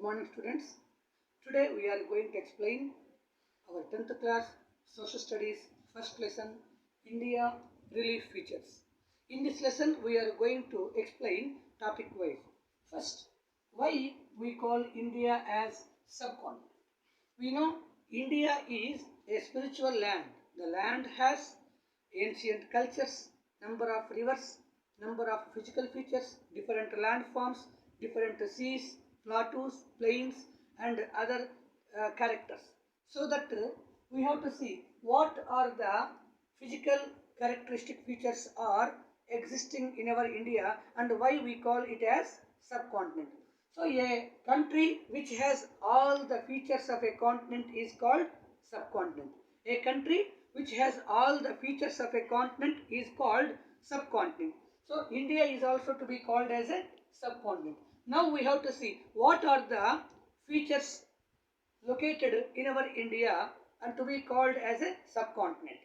morning, students. Today we are going to explain our 10th class social studies first lesson, India relief features. In this lesson we are going to explain topic wise. First, why we call India as subcontinent. We know India is a spiritual land. The land has ancient cultures, number of rivers, number of physical features, different landforms, different seas, plateaus, plains, and other characters. So that we have to see what are the physical characteristic features are existing in our India and why we call it as subcontinent. So a country which has all the features of a continent is called subcontinent. A country which has all the features of a continent is called subcontinent. So India is also to be called as a subcontinent. Now we have to see what are the features located in our India and to be called as a subcontinent.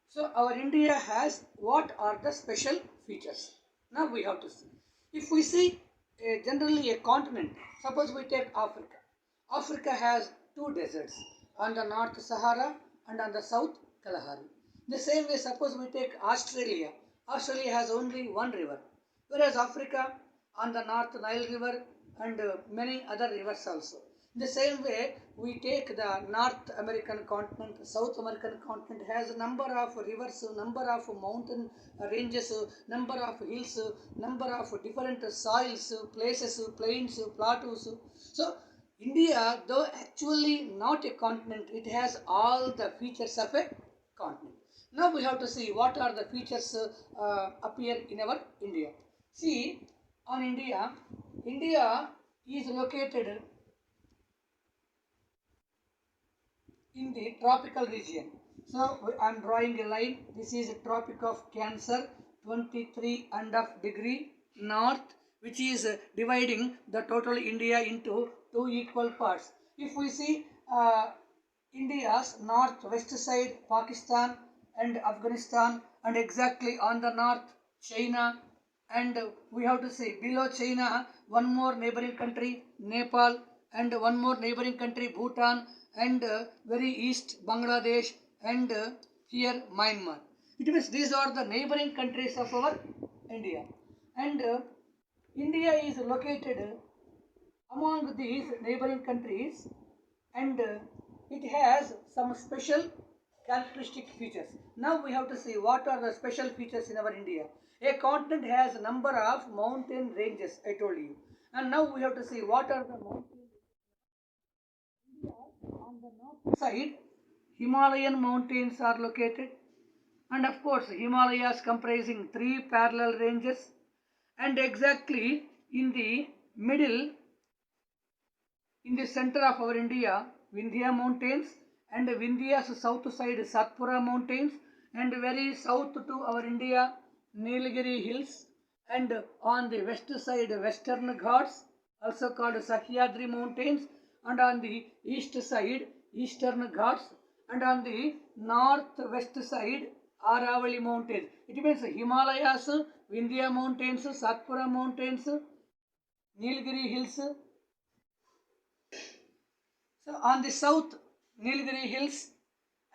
So our India has what are the special features? Now we have to see. If we see generally a continent, suppose we take Africa. Africa has two deserts, on the north Sahara and on the south Kalahari. The same way, suppose we take Australia. Australia has only one river, whereas Africa on the north Nile River and many other rivers also. The same way, we take the North American continent, South American continent has a number of rivers, number of mountain ranges, number of hills, number of different soils, places, plains, plateaus. So, India, though actually not a continent, it has all the features of a continent. Now we have to see what are the features appear in our India. See, on India, India is located in the tropical region. So I am drawing a line. This is a Tropic of Cancer, 23.5 degree north, which is dividing the total India into two equal parts. If we see India's northwest side, Pakistan and Afghanistan, and exactly on the north, China, and we have to say below China, one more neighboring country, Nepal, and one more neighboring country, Bhutan, and very east Bangladesh, and here Myanmar. It means these are the neighboring countries of our India, and India is located among these neighboring countries, and it has some special characteristic features. Now we have to see what are the special features in our India. A continent has a number of mountain ranges, I told you, and now we have to see what are the mountain. On the north side, Himalayan mountains are located, and of course Himalayas comprising three parallel ranges, and exactly in the middle, in the center of our India, Vindhya mountains, and Vindhya's south side Satpura mountains, and very south to our India Nilgiri hills, and on the west side Western Ghats, also called Sahyadri mountains, and on the east side Eastern Ghats, and on the northwest side Aravali mountains. It means Himalayas, Vindhya mountains, Satpura mountains, Nilgiri hills. So on the south Nilgiri hills,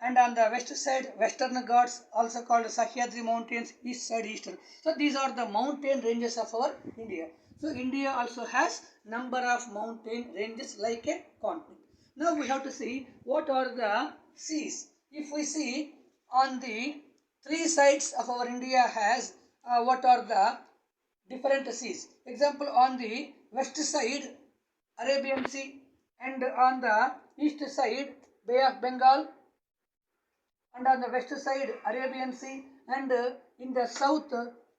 and on the west side Western Ghats, also called Sahyadri mountains, east side Eastern. So these are the mountain ranges of our India. So India also has number of mountain ranges like a continent. Now we have to see what are the seas. If we see on the three sides of our India has what are the different seas. Example, on the west side Arabian Sea, and on the east side Bay of Bengal, and on the west side Arabian Sea, and in the south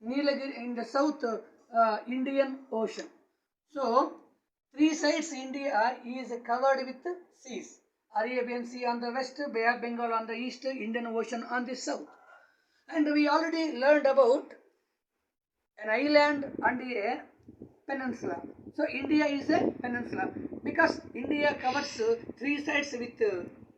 Nilgiri, in the south Indian Ocean. So three sides India is covered with seas. Arabian Sea on the west, Bay of Bengal on the east, Indian Ocean on the south. And we already learned about an island and a peninsula. So India is a peninsula because India covers three sides with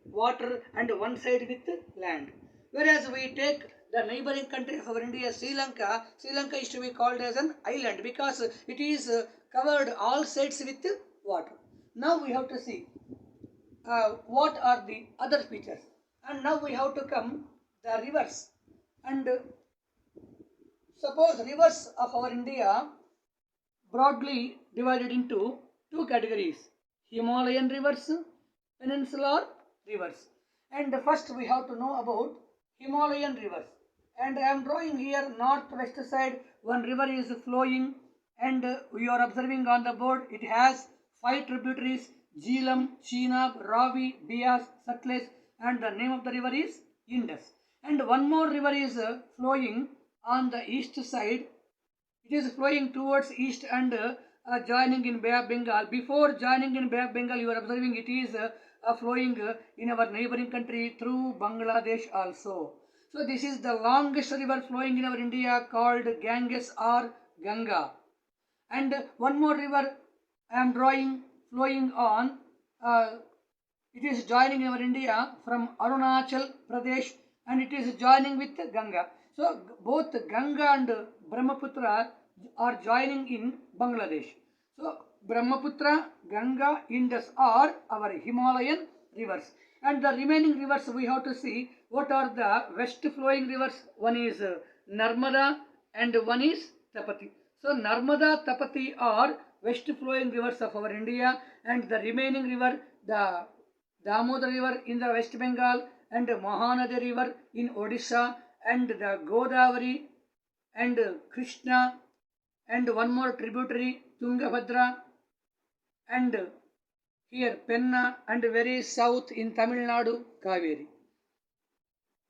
water and one side with land. Whereas we take the neighboring country of our India, Sri Lanka, Sri Lanka is to be called as an island because it is covered all sides with water. Now we have to see what are the other features, and now we have to come the rivers. And suppose rivers of our India broadly divided into two categories: Himalayan rivers, peninsular rivers. And first we have to know about Himalayan rivers. And I am drawing here northwest side, one river is flowing, and you are observing on the board it has 5 tributaries: Jhelum, Chenab, Ravi, Beas, Satluj, and the name of the river is Indus. And one more river is flowing on the east side. It is flowing towards east and joining in Bay of Bengal. Before joining in Bay of Bengal, you are observing it is flowing in our neighboring country through Bangladesh also. So this is the longest river flowing in our India, called Ganges or Ganga. And one more river I am drawing flowing on. It is joining our India from Arunachal Pradesh, and it is joining with Ganga. So both Ganga and Brahmaputra are joining in Bangladesh. So Brahmaputra, Ganga, Indus are our Himalayan rivers. And the remaining rivers we have to see what are the west flowing rivers. One is Narmada and one is Tapati. So Narmada, Tapati are west flowing rivers of our India, and the remaining river, the Damodar river in the West Bengal, and Mahanadi river in Odisha, and the Godavari and Krishna, and one more tributary Tungabhadra, and here Penna, and very south in Tamil Nadu, Kaveri.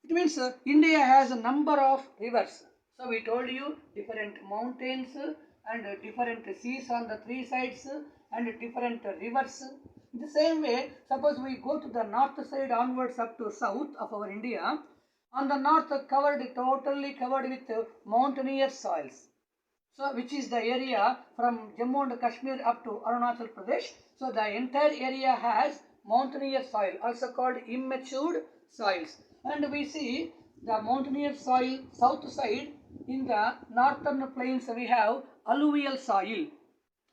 It means India has a number of rivers. So we told you different mountains and different seas on the three sides and different rivers. In the same way, suppose we go to the north side onwards up to south of our India. On the north totally covered with mountainous soils. So which is the area from Jammu and Kashmir up to Arunachal Pradesh. So the entire area has mountainous soil, also called immature soils. And we see the mountainous soil south side. In the northern plains we have alluvial soil.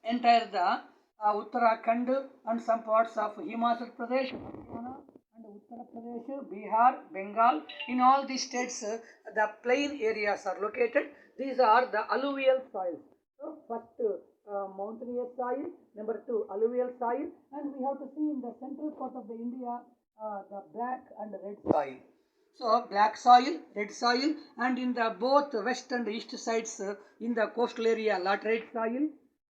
Entire the Uttarakhand and some parts of Himachal Pradesh, and Uttar Pradesh, Bihar, Bengal. In all these states, the plain areas are located. These are the alluvial soils. So first mountainous soil, number 2 alluvial soil, and we have to see in the central part of the India the black and red soil. So black soil, red soil, and in the both west and east sides in the coastal area laterite soil,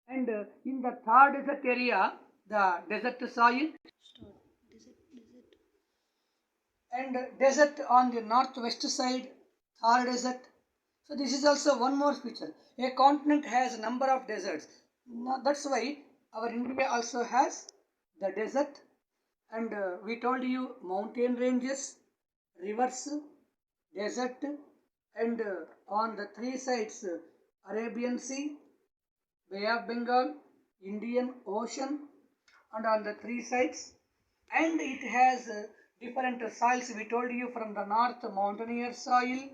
and in the third desert area the desert soil. And desert on the northwest side, Thar desert. So this is also one more feature. A continent has a number of deserts. Now that's why our India also has the desert. And we told you mountain ranges, rivers, desert, and on the three sides Arabian Sea, Bay of Bengal, Indian Ocean, and on the three sides. And it has different soils. We told you from the north mountainous soil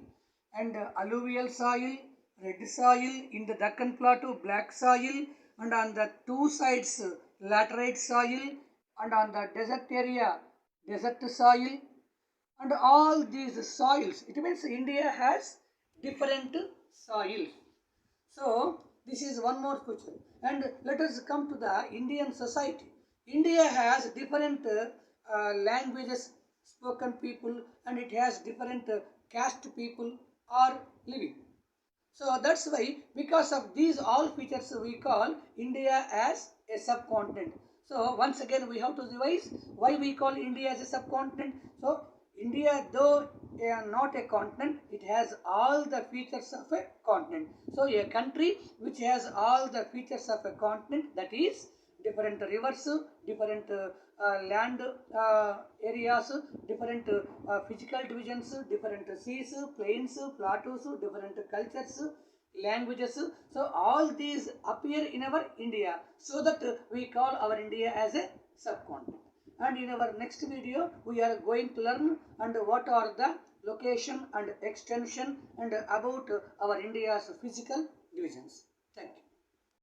and alluvial soil, red soil, in the Deccan Plateau black soil, and on the two sides laterite soil, and on the desert area desert soil, and all these soils. It means India has different soils. So this is one more feature. And let us come to the Indian society. India has different languages spoken people, and it has different caste people are living. So that's why, because of these all features, we call India as a subcontinent. So once again we have to revise why we call India as a subcontinent. So India, though not a continent, it has all the features of a continent. So a country which has all the features of a continent, that is different rivers, different land areas, different physical divisions, different seas, plains, plateaus, different cultures, languages. So all these appear in our India, so that we call our India as a subcontinent. And in our next video we are going to learn and what are the location and extension and about our India's physical divisions.